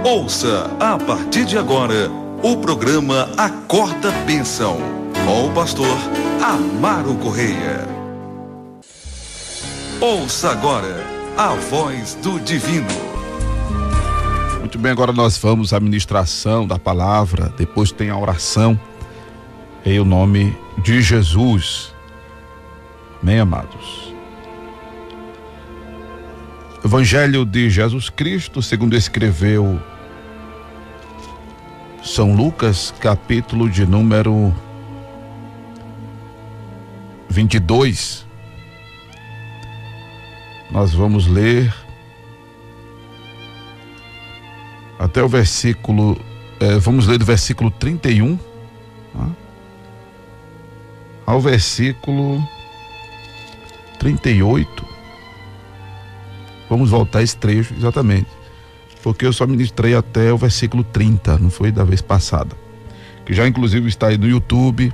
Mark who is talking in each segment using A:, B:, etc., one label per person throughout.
A: Ouça a partir de agora o programa Acorda Bênção, com o pastor Amaro Correia. Ouça agora a voz do divino.
B: Muito bem, agora nós vamos à ministração da palavra, depois tem a oração em o nome de Jesus. Amém, amados? Evangelho de Jesus Cristo, segundo escreveu São Lucas, capítulo de número 22. Nós vamos ler até o versículo, vamos ler do versículo 31 ao versículo 38. Vamos voltar esse trecho, exatamente, porque eu só ministrei até o versículo 30, não foi da vez passada, que já inclusive está aí no YouTube,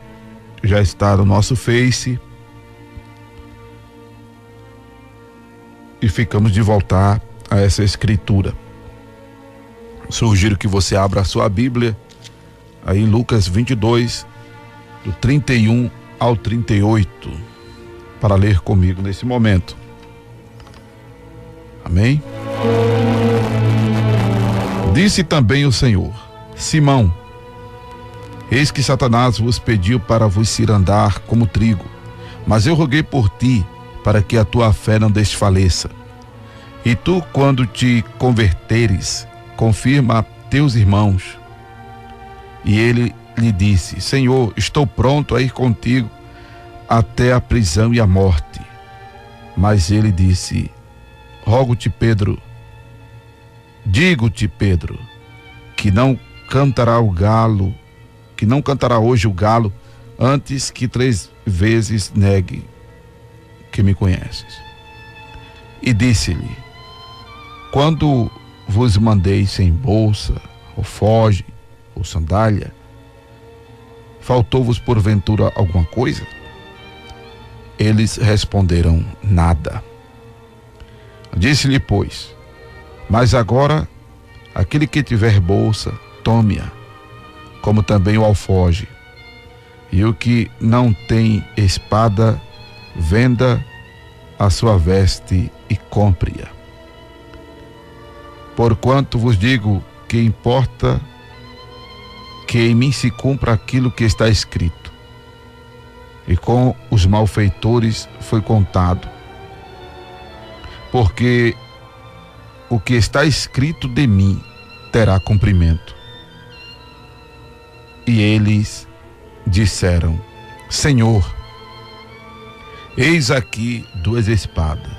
B: já está no nosso Face, e ficamos de voltar a essa escritura. Sugiro que você abra a sua Bíblia aí em Lucas 22, do 31 ao 38, para ler comigo nesse momento. Amém? Disse também o Senhor: Simão, eis que Satanás vos pediu para vos cirandar como trigo, mas eu roguei por ti, para que a tua fé não desfaleça. E tu, quando te converteres, confirma a teus irmãos. E ele lhe disse: Senhor, estou pronto a ir contigo até a prisão e a morte. Mas ele disse: Rogo-te, Pedro, digo-te, Pedro, que não cantará hoje o galo, antes que 3 vezes negue que me conheces. E disse-lhe: Quando vos mandei sem bolsa, ou foge, ou sandália, faltou-vos porventura alguma coisa? Eles responderam: nada. Disse-lhe, pois: Mas agora, aquele que tiver bolsa, tome-a, como também o alfoge. E o que não tem espada, venda a sua veste e compre-a. Porquanto vos digo que importa que em mim se cumpra aquilo que está escrito. E com os malfeitores foi contado, porque o que está escrito de mim terá cumprimento. E eles disseram: Senhor, eis aqui 2 espadas.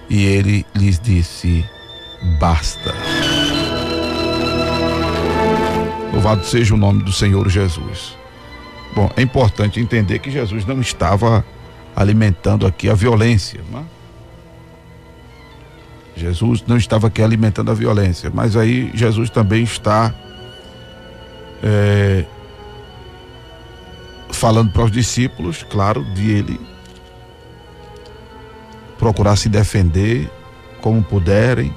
B: E ele lhes disse: basta. Louvado seja o nome do Senhor Jesus. Bom, é importante entender que Jesus não estava alimentando aqui a violência, não é? Jesus não estava aqui alimentando a violência, mas aí Jesus também está falando para os discípulos, claro, de ele procurar se defender como puderem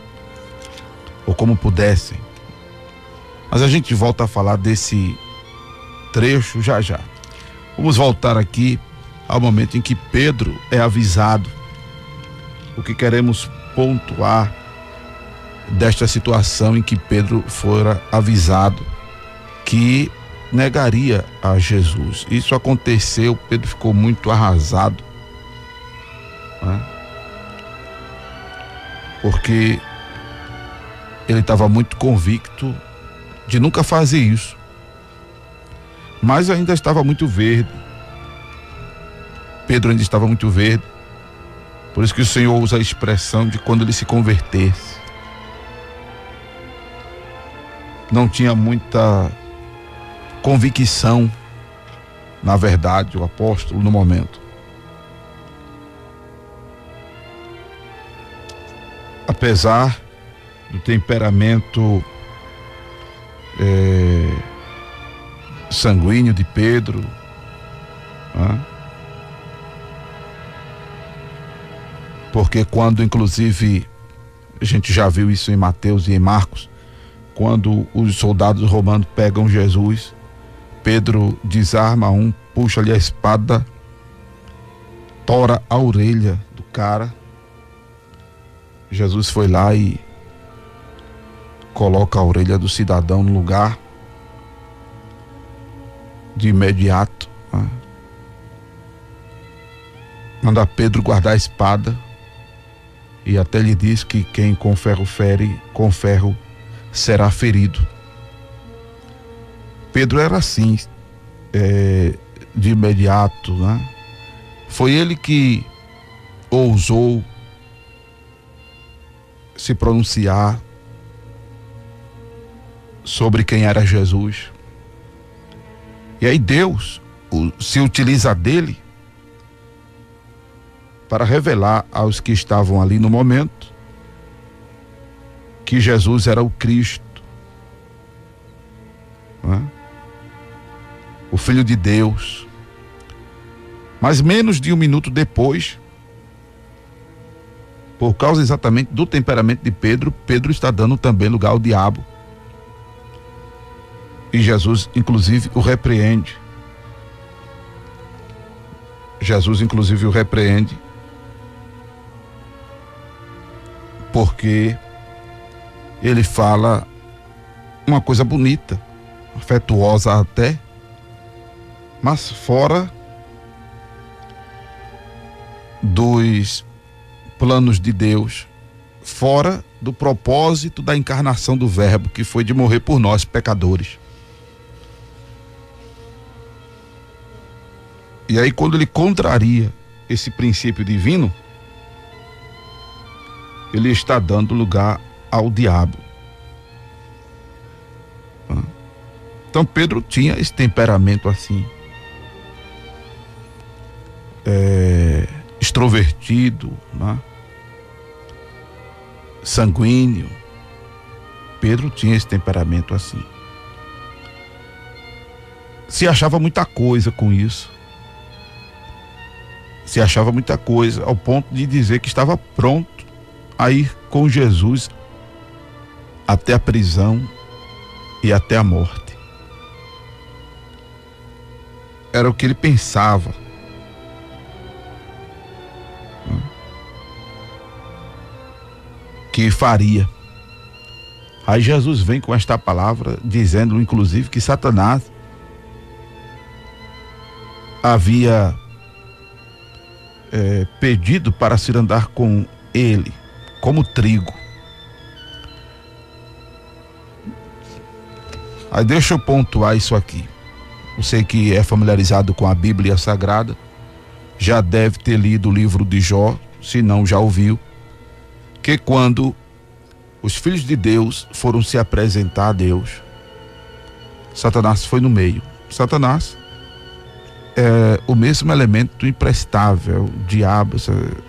B: ou como pudessem. Mas a gente volta a falar desse trecho já já. Vamos voltar aqui ao momento em que Pedro é avisado. O que queremos pontuar desta situação em que Pedro fora avisado que negaria a Jesus. Isso aconteceu, Pedro ficou muito arrasado, né? Porque ele estava muito convicto de nunca fazer isso, mas ainda estava muito verde. Pedro ainda estava muito verde. Por isso que o Senhor usa a expressão de quando ele se convertesse. Não tinha muita convicção, na verdade, o apóstolo no momento. Apesar do temperamento sanguíneo de Pedro, né? Porque quando, inclusive, a gente já viu isso em Mateus e em Marcos, quando os soldados romanos pegam Jesus, Pedro desarma um, puxa-lhe a espada, tora a orelha do cara. Jesus foi lá e coloca a orelha do cidadão no lugar de imediato, né? Manda Pedro guardar a espada e até lhe diz que quem com ferro fere, com ferro será ferido. Pedro era assim, de imediato, né? Foi ele que ousou se pronunciar sobre quem era Jesus. E aí Deus se utiliza dele para revelar aos que estavam ali no momento que Jesus era o Cristo, né? O Filho de Deus. Mas menos de um minuto depois, por causa exatamente do temperamento de Pedro, Pedro está dando também lugar ao diabo. E Jesus, inclusive, o repreende. Jesus, inclusive, o repreende. Porque ele fala uma coisa bonita, afetuosa até, mas fora dos planos de Deus, fora do propósito da encarnação do Verbo, que foi de morrer por nós, pecadores. E aí, quando ele contraria esse princípio divino, ele está dando lugar ao diabo. Então Pedro tinha esse temperamento assim, extrovertido, né? Sanguíneo. Pedro tinha esse temperamento assim. Se achava muita coisa com isso. Se achava muita coisa, ao ponto de dizer que estava pronto a ir com Jesus até a prisão e até a morte. Era o que ele pensava. Que faria. Aí Jesus vem com esta palavra, dizendo inclusive que Satanás havia pedido para se andar com ele, como trigo. Aí deixa eu pontuar isso aqui. Você que é familiarizado com a Bíblia Sagrada, já deve ter lido o livro de Jó, se não já ouviu, que quando os filhos de Deus foram se apresentar a Deus, Satanás foi no meio. Satanás é o mesmo elemento imprestável, o diabo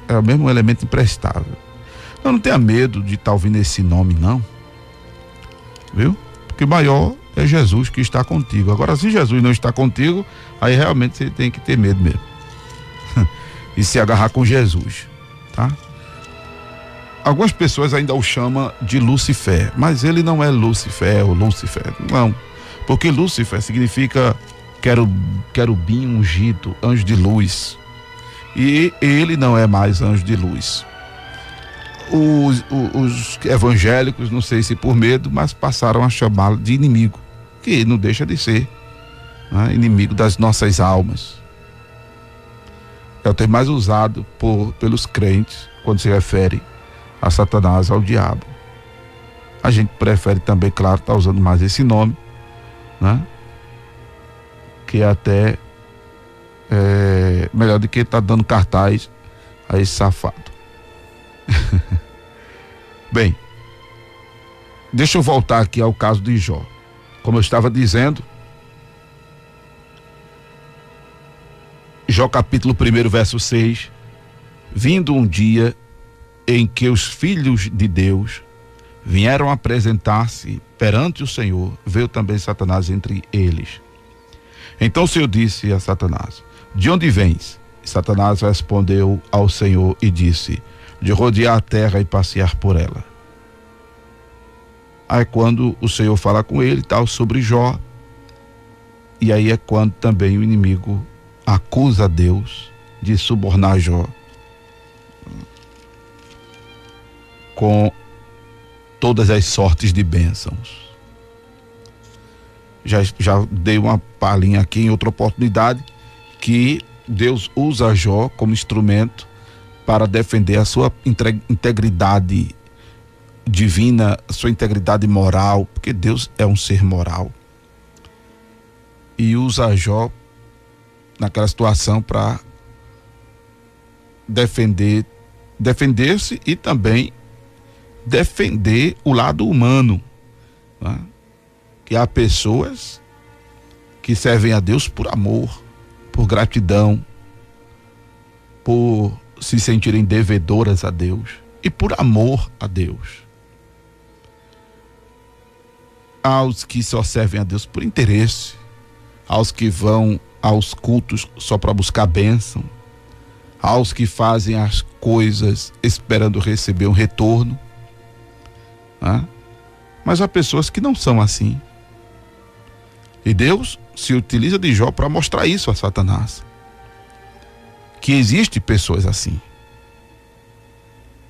B: é o mesmo elemento imprestável. Não tenha medo de estar ouvindo esse nome, não, viu? Porque maior é Jesus que está contigo. Agora, se Jesus não está contigo, aí realmente você tem que ter medo mesmo e se agarrar com Jesus, tá? Algumas pessoas ainda o chamam de Lucifer, mas ele não é Lucifer ou Lúcifer, não, porque Lúcifer significa querubim ungido, anjo de luz, e ele não é mais anjo de luz. Os evangélicos, não sei se por medo, mas passaram a chamá-lo de inimigo, que não deixa de ser, né, inimigo das nossas almas. É o termo mais usado pelos crentes quando se refere a Satanás, ao diabo. A gente prefere também, claro, estar usando mais esse nome, né? Que é até melhor do que estar dando cartaz a esse safado. Bem, deixa eu voltar aqui ao caso de Jó. Como eu estava dizendo, Jó capítulo 1, verso 6, vindo um dia em que os filhos de Deus vieram apresentar-se perante o Senhor, veio também Satanás entre eles. Então o Senhor disse a Satanás: de onde vens? E Satanás respondeu ao Senhor e disse: de rodear a terra e passear por ela. Aí quando o Senhor fala com ele tal sobre Jó, e aí é quando também o inimigo acusa Deus de subornar Jó com todas as sortes de bênçãos. Já dei uma palhinha aqui em outra oportunidade que Deus usa Jó como instrumento para defender a sua integridade divina, a sua integridade moral, porque Deus é um ser moral. E usa Jó naquela situação para defender-se e também defender o lado humano, né? Que há pessoas que servem a Deus por amor, por gratidão, por se sentirem devedoras a Deus e por amor a Deus. Há os que só servem a Deus por interesse, há os que vão aos cultos só para buscar bênção, há os que fazem as coisas esperando receber um retorno, né? Mas há pessoas que não são assim. E Deus se utiliza de Jó para mostrar isso a Satanás, que existe pessoas assim.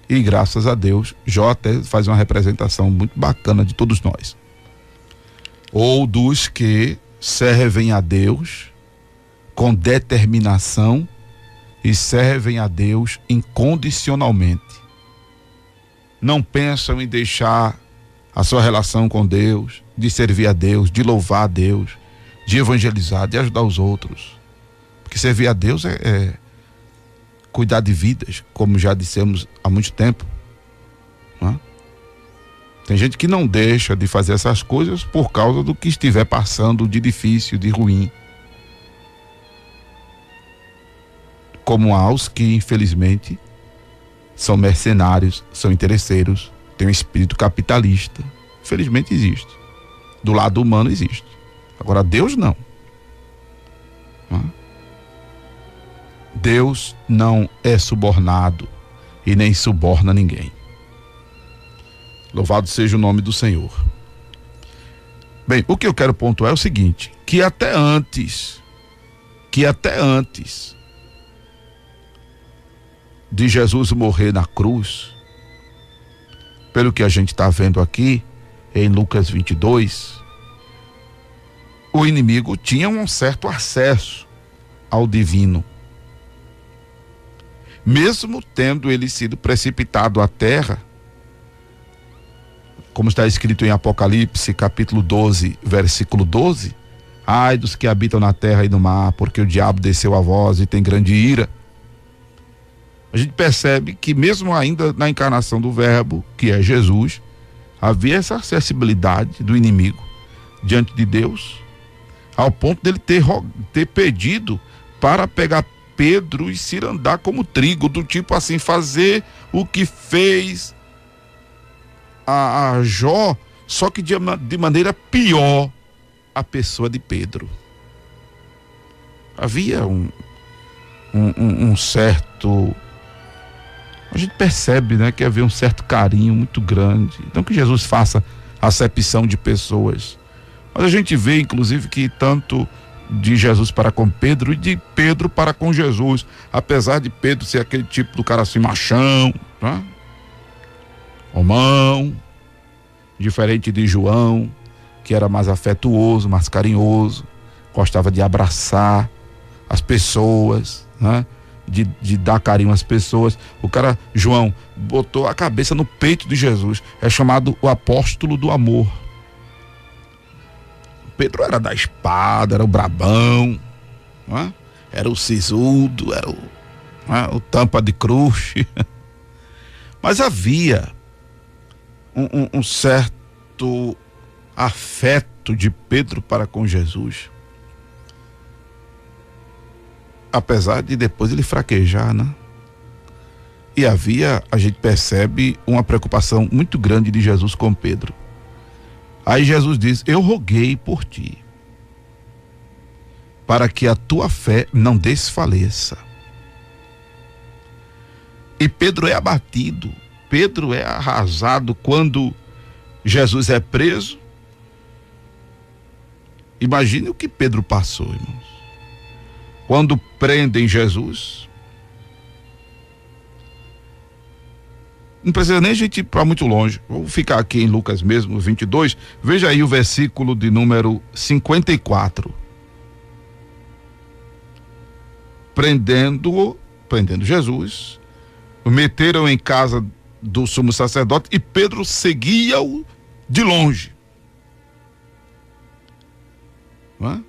B: E graças a Deus, Jó até faz uma representação muito bacana de todos nós. Ou dos que servem a Deus com determinação e servem a Deus incondicionalmente. Não pensam em deixar a sua relação com Deus, de servir a Deus, de louvar a Deus, de evangelizar, de ajudar os outros. Porque servir a Deus é cuidar de vidas, como já dissemos há muito tempo, não é? Tem gente que não deixa de fazer essas coisas por causa do que estiver passando de difícil, de ruim. Como há os que, infelizmente, são mercenários, são interesseiros, têm um espírito capitalista. Infelizmente existe. Do lado humano existe. Agora Deus não. Deus não é subornado e nem suborna ninguém. Louvado seja o nome do Senhor. Bem, o que eu quero pontuar é o seguinte, que até antes de Jesus morrer na cruz, pelo que a gente está vendo aqui em Lucas 22, o inimigo tinha um certo acesso ao divino. Mesmo tendo ele sido precipitado à terra, como está escrito em Apocalipse, capítulo 12, versículo 12, ai dos que habitam na terra e no mar, porque o diabo desceu a voz e tem grande ira. A gente percebe que mesmo ainda na encarnação do Verbo, que é Jesus, havia essa acessibilidade do inimigo diante de Deus, ao ponto dele ter pedido para pegar Pedro e se andar como trigo, do tipo assim, fazer o que fez a Jó, só que de maneira pior a pessoa de Pedro. Havia um certo... A gente percebe, né, que havia um certo carinho muito grande. Não que Jesus faça acepção de pessoas, mas a gente vê, inclusive, que tanto de Jesus para com Pedro e de Pedro para com Jesus, apesar de Pedro ser aquele tipo do cara assim, machão, né? Homão, diferente de João, que era mais afetuoso, mais carinhoso, gostava de abraçar as pessoas, né? De dar carinho às pessoas. O cara, João, botou a cabeça no peito de Jesus, é chamado o apóstolo do amor. Pedro era da espada, era o brabão, não é? Era o sisudo, era o tampa de crush. Mas havia um certo afeto de Pedro para com Jesus, apesar de depois ele fraquejar, né? E havia, a gente percebe, uma preocupação muito grande de Jesus com Pedro. Aí Jesus diz: eu roguei por ti, para que a tua fé não desfaleça. E Pedro é abatido, Pedro é arrasado quando Jesus é preso. Imagine o que Pedro passou, irmãos. Quando prendem Jesus, não precisa nem a gente ir para muito longe. Vou ficar aqui em Lucas mesmo, 22. Veja aí o versículo de número 54. Prendendo Jesus, o meteram em casa do sumo sacerdote e Pedro seguia-o de longe. Não é?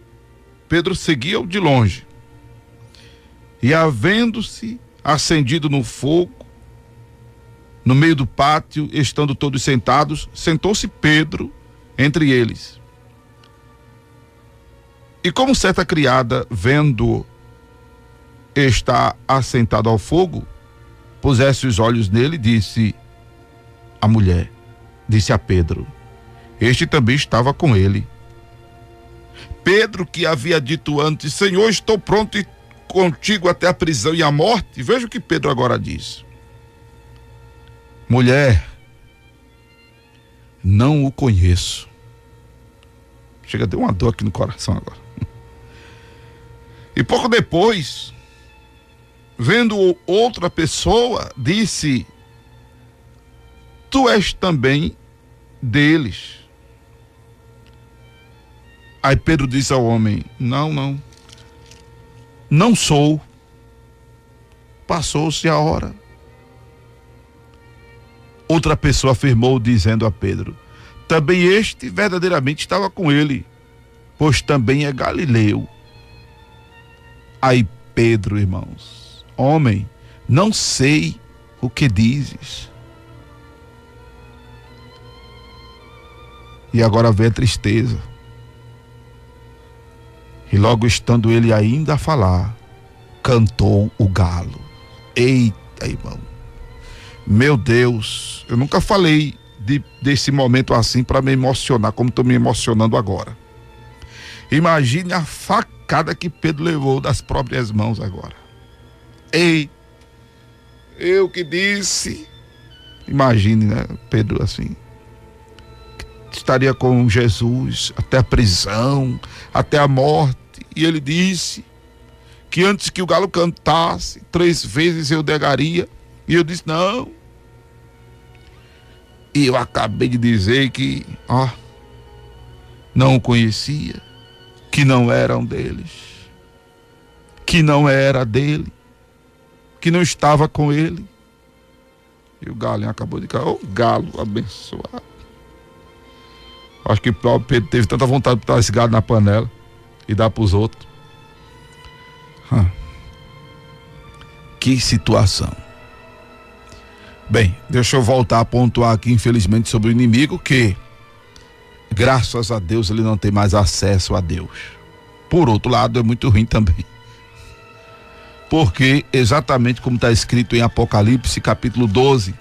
B: Pedro seguia-o de longe. E havendo-se acendido no fogo, no meio do pátio, estando todos sentados, sentou-se Pedro entre eles. E como certa criada, vendo estar assentado ao fogo, pusesse os olhos nele, disse a mulher, disse a Pedro, este também estava com ele. Pedro, que havia dito antes, Senhor, estou pronto e contigo até a prisão e a morte. Veja o que Pedro agora diz. Mulher, não o conheço. Chega, deu uma dor aqui no coração agora. E pouco depois, vendo outra pessoa, disse, tu és também deles. Aí Pedro disse ao homem, não sou. Passou-se a hora. Outra pessoa afirmou, dizendo a Pedro, também este verdadeiramente estava com ele, pois também é galileu. Aí Pedro, irmãos, homem, não sei o que dizes. E agora vem a tristeza. E logo estando ele ainda a falar, cantou o galo. Eita, irmão. Meu Deus, eu nunca falei desse momento assim para me emocionar, como estou me emocionando agora. Imagine a facada que Pedro levou das próprias mãos agora. Ei, eu que disse. Imagine, né, Pedro assim. Estaria com Jesus até a prisão, até a morte. E ele disse que antes que o galo cantasse, 3 vezes eu negaria. E eu disse, não. E eu acabei de dizer que, não o conhecia, que não eram deles, que não era dele, que não estava com ele. E o galinho acabou de cair. Ô, galo abençoado. Acho que o próprio Pedro teve tanta vontade de botar esse galo na panela e dar para os outros. Que situação. Bem, deixa eu voltar a pontuar aqui, infelizmente, sobre o inimigo, que graças a Deus ele não tem mais acesso a Deus. Por outro lado, é muito ruim também. Porque, exatamente como está escrito em Apocalipse, capítulo 12,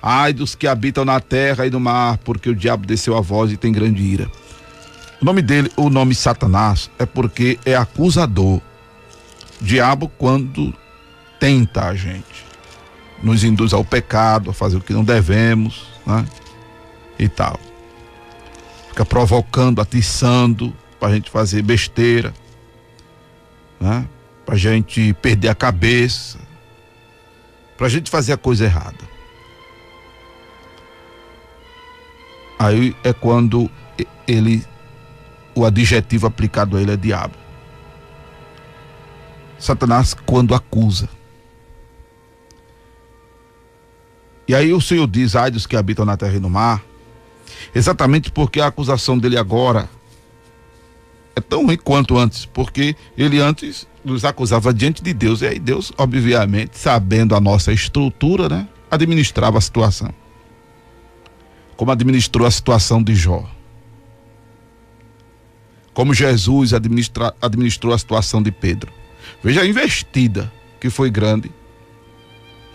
B: ai dos que habitam na terra e no mar, porque o diabo desceu a voz e tem grande ira. O nome dele, o nome Satanás, é porque é acusador. Diabo, quando tenta a gente, nos induz ao pecado, a fazer o que não devemos, né? E tal. Fica provocando, atiçando pra gente fazer besteira, né? Pra gente perder a cabeça, pra gente fazer a coisa errada. Aí é quando o adjetivo aplicado a ele é diabo. Satanás quando acusa. E aí o Senhor diz, ai dos que habitam na terra e no mar, exatamente porque a acusação dele agora é tão ruim quanto antes, porque ele antes nos acusava diante de Deus, e aí Deus, obviamente, sabendo a nossa estrutura, né, administrava a situação. Como administrou a situação de Jó. Como Jesus administrou a situação de Pedro. Veja a investida que foi grande,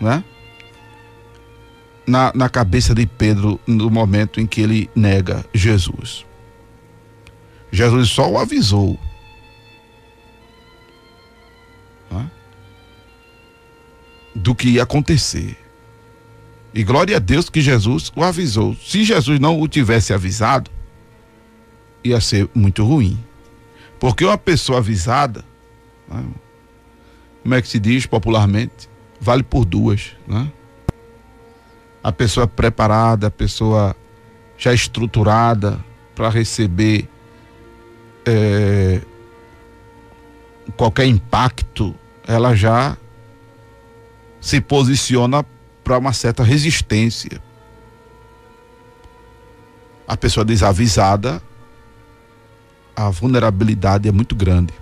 B: né? Na cabeça de Pedro no momento em que ele nega Jesus. Jesus só o avisou, né, do que ia acontecer. E glória a Deus que Jesus o avisou. Se Jesus não o tivesse avisado, ia ser muito ruim. Porque uma pessoa avisada, né, como é que se diz popularmente, vale por duas, né? A pessoa preparada, a pessoa já estruturada para receber qualquer impacto, ela já se posiciona para uma certa resistência. A pessoa desavisada, a vulnerabilidade é muito grande.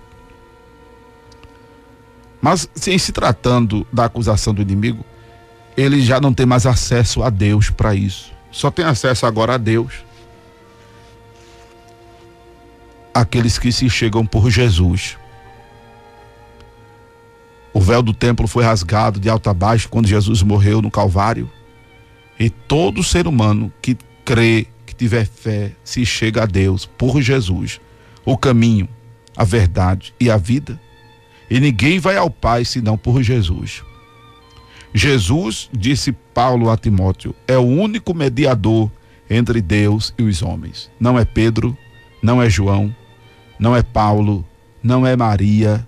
B: Mas, em se tratando da acusação do inimigo, ele já não tem mais acesso a Deus para isso. Só tem acesso agora a Deus aqueles que se chegam por Jesus. O véu do templo foi rasgado de alto a baixo quando Jesus morreu no Calvário. E todo ser humano que crê, que tiver fé, se chega a Deus por Jesus, o caminho, a verdade e a vida. E ninguém vai ao Pai senão por Jesus. Jesus, disse Paulo a Timóteo, é o único mediador entre Deus e os homens. Não é Pedro, não é João, não é Paulo, não é Maria,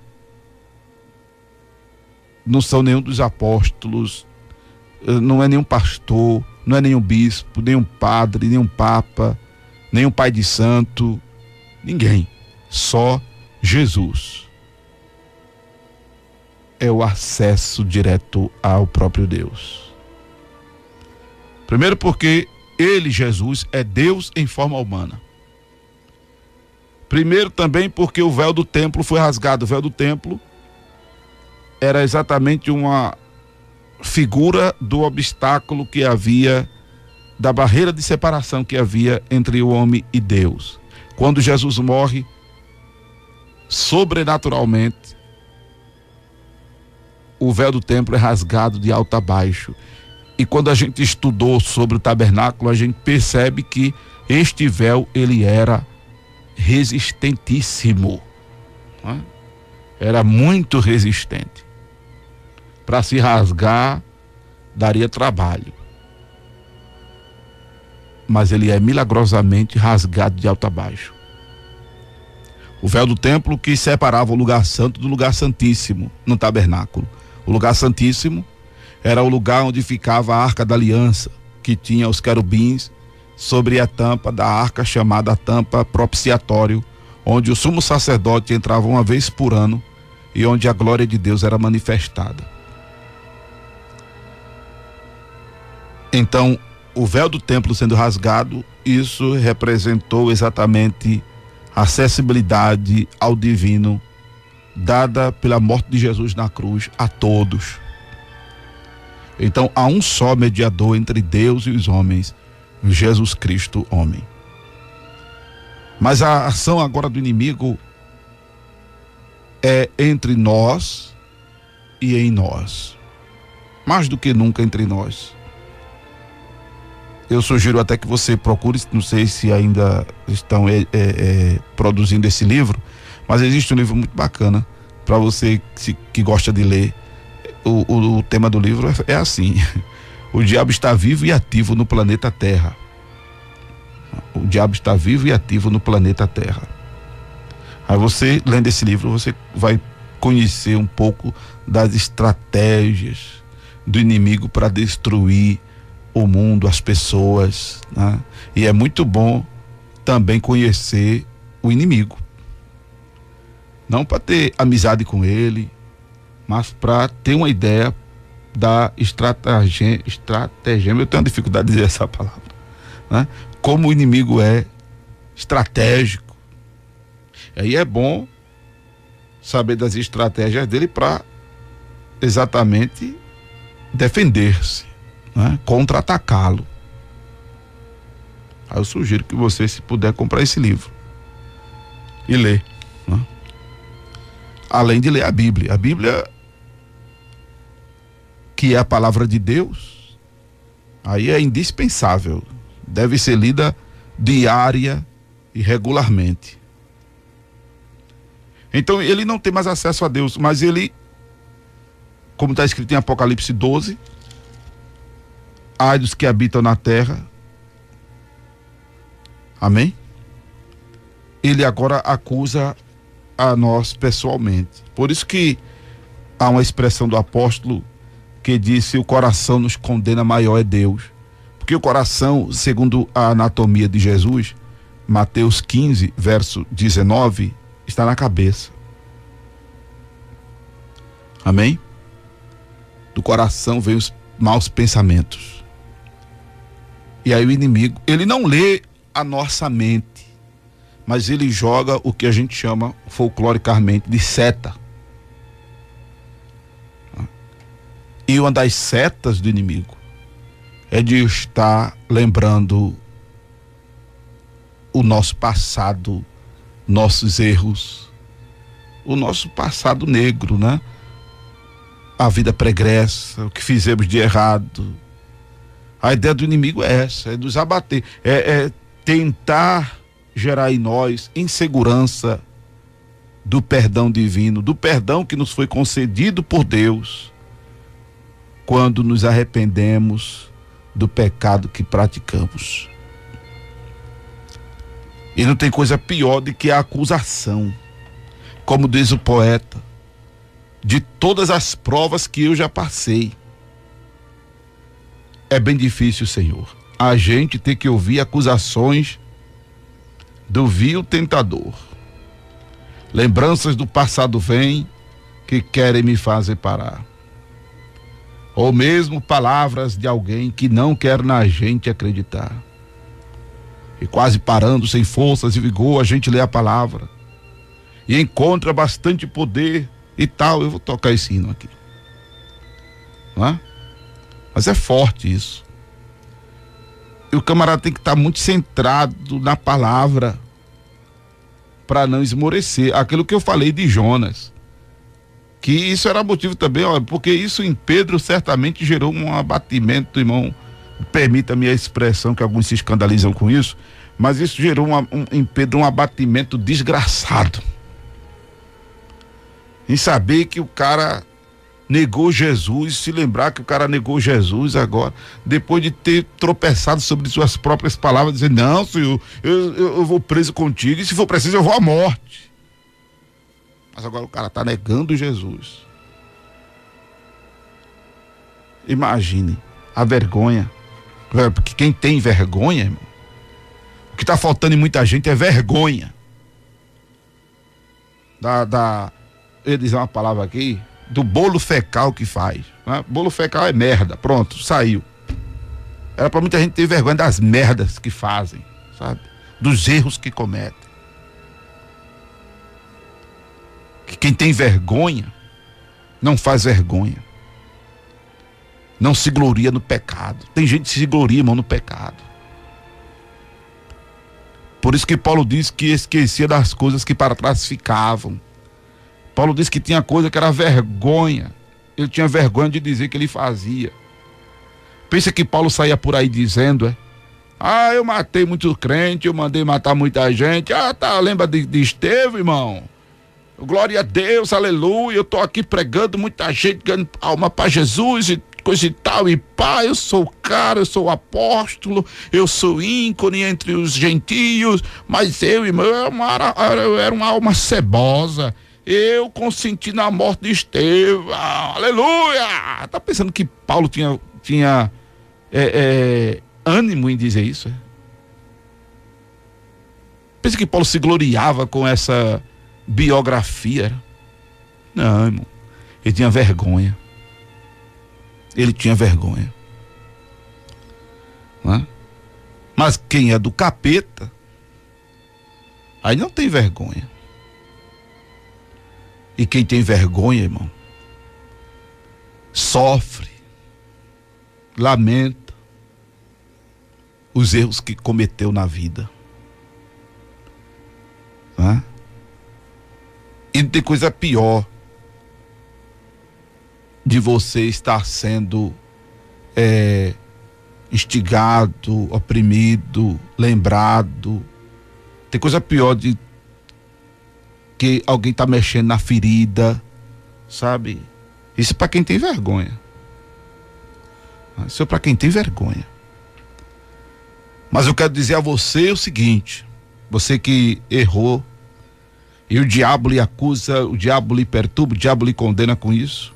B: não são nenhum dos apóstolos, não é nenhum pastor, não é nenhum bispo, nenhum padre, nenhum papa, nenhum pai de santo, ninguém. Só Jesus é o acesso direto ao próprio Deus. Primeiro porque ele, Jesus, é Deus em forma humana. Primeiro também porque o véu do templo foi rasgado. O véu do templo era exatamente uma figura do obstáculo que havia, da barreira de separação que havia entre o homem e Deus. Quando Jesus morre, sobrenaturalmente, o véu do templo é rasgado de alto a baixo. E quando a gente estudou sobre o tabernáculo, a gente percebe que este véu, ele era resistentíssimo, né? Era muito resistente. Para se rasgar, daria trabalho. Mas ele é milagrosamente rasgado de alto a baixo. O véu do templo que separava o lugar santo do lugar santíssimo no tabernáculo. O lugar santíssimo era o lugar onde ficava a arca da aliança, que tinha os querubins sobre a tampa da arca, chamada a tampa propiciatório, onde o sumo sacerdote entrava uma vez por ano e onde a glória de Deus era manifestada. Então, o véu do templo sendo rasgado, isso representou exatamente a acessibilidade ao divino dada pela morte de Jesus na cruz a todos. Então há um só mediador entre Deus e os homens, Jesus Cristo, homem. Mas a ação agora do inimigo é entre nós e em nós, mais do que nunca entre nós. Eu sugiro até que você procure, não sei se ainda estão produzindo esse livro, mas existe um livro muito bacana para você que gosta de ler. O tema do livro é assim: o diabo está vivo e ativo no planeta Terra. O diabo está vivo e ativo no planeta Terra. Aí você, lendo esse livro, você vai conhecer um pouco das estratégias do inimigo para destruir o mundo, as pessoas, né? E é muito bom também conhecer o inimigo. Não para ter amizade com ele, mas para ter uma ideia da estratégia. Eu tenho dificuldade de dizer essa palavra, né? Como o inimigo é estratégico. Aí é bom saber das estratégias dele para exatamente defender-se, né? Contra-atacá-lo. Aí eu sugiro que você, se puder, comprar esse livro e ler, né? Além de ler a Bíblia. A Bíblia, que é a palavra de Deus, aí é indispensável. Deve ser lida diária e regularmente. Então ele não tem mais acesso a Deus, mas ele, como está escrito em Apocalipse 12, ai dos que habitam na terra. Amém? Ele agora acusa a nós pessoalmente. Por isso que há uma expressão do apóstolo que disse: o coração nos condena, maior é Deus. Porque o coração, segundo a anatomia de Jesus, Mateus 15, verso 19, está na cabeça. Amém? Do coração vem os maus pensamentos. E aí o inimigo, ele não lê a nossa mente, mas ele joga o que a gente chama folcloricamente de seta. E uma das setas do inimigo é de estar lembrando o nosso passado, nossos erros, o nosso passado negro, né? A vida pregressa, o que fizemos de errado. A ideia do inimigo é essa, é nos abater, é tentar gerar em nós insegurança do perdão divino, do perdão que nos foi concedido por Deus quando nos arrependemos do pecado que praticamos. E não tem coisa pior do que a acusação, como diz o poeta, de todas as provas que eu já passei. É bem difícil, Senhor, a gente ter que ouvir acusações do vil tentador. Lembranças do passado vêm que querem me fazer parar. Ou mesmo palavras de alguém que não quer na gente acreditar. E quase parando, sem forças e vigor, a gente lê a palavra e encontra bastante poder e tal. Eu vou tocar esse hino aqui, não é? Mas é forte isso. E o camarada tem que estar muito centrado na palavra para não esmorecer. Aquilo que eu falei de Jonas, que isso era motivo também, ó, porque isso em Pedro certamente gerou um abatimento, irmão. Permita-me a expressão, que alguns se escandalizam com isso, mas isso gerou em Pedro um abatimento desgraçado. Em saber que o cara negou Jesus, se lembrar que o cara negou Jesus agora, depois de ter tropeçado sobre suas próprias palavras, dizer: não, Senhor, eu vou preso contigo, e se for preciso eu vou à morte. Mas agora o cara está negando Jesus. Imagine a vergonha. Porque quem tem vergonha, irmão, o que está faltando em muita gente é vergonha. Eu ia dizer uma palavra aqui, do bolo fecal que faz, né? Bolo fecal é merda, pronto, saiu. Era para muita gente ter vergonha das merdas que fazem, sabe? Dos erros que cometem. Que quem tem vergonha não faz vergonha, não se gloria no pecado. Tem gente que se gloria, irmão, no pecado. Por isso que Paulo diz que esquecia das coisas que para trás ficavam. Paulo disse que tinha coisa que era vergonha. Ele tinha vergonha de dizer que ele fazia. Pensa que Paulo saía por aí dizendo: eu matei muito crente, eu mandei matar muita gente. Lembra de Estevão, irmão? Glória a Deus, aleluia, eu tô aqui pregando, muita gente ganhando alma para Jesus e coisa e tal, e pá, eu sou o cara, eu sou o apóstolo, eu sou ícone entre os gentios, mas eu, irmão, eu era uma alma cebosa. Eu consenti na morte de Estevão, aleluia! Tá pensando que Paulo tinha ânimo em dizer isso? Pensa que Paulo se gloriava com essa biografia? Não, irmão, ele tinha vergonha. Ele tinha vergonha, não é? Mas quem é do capeta, aí não tem vergonha. E quem tem vergonha, irmão, sofre, lamenta os erros que cometeu na vida, não é? E não tem coisa pior de você estar sendo instigado, oprimido, lembrado. Tem coisa pior de que alguém está mexendo na ferida, sabe? Isso é para quem tem vergonha. Isso é para quem tem vergonha. Mas eu quero dizer a você o seguinte: você que errou e o diabo lhe acusa, o diabo lhe perturba, o diabo lhe condena com isso.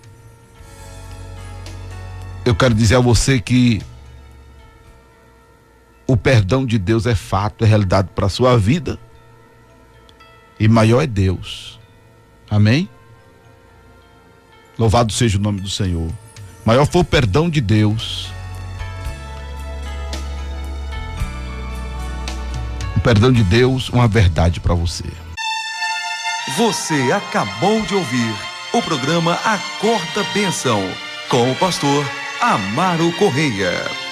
B: Eu quero dizer a você que o perdão de Deus é fato, é realidade para a sua vida. E maior é Deus. Amém? Louvado seja o nome do Senhor. Maior foi o perdão de Deus. O perdão de Deus, uma verdade para você.
A: Você acabou de ouvir o programa Acorda Bênção, com o pastor Amaro Correia.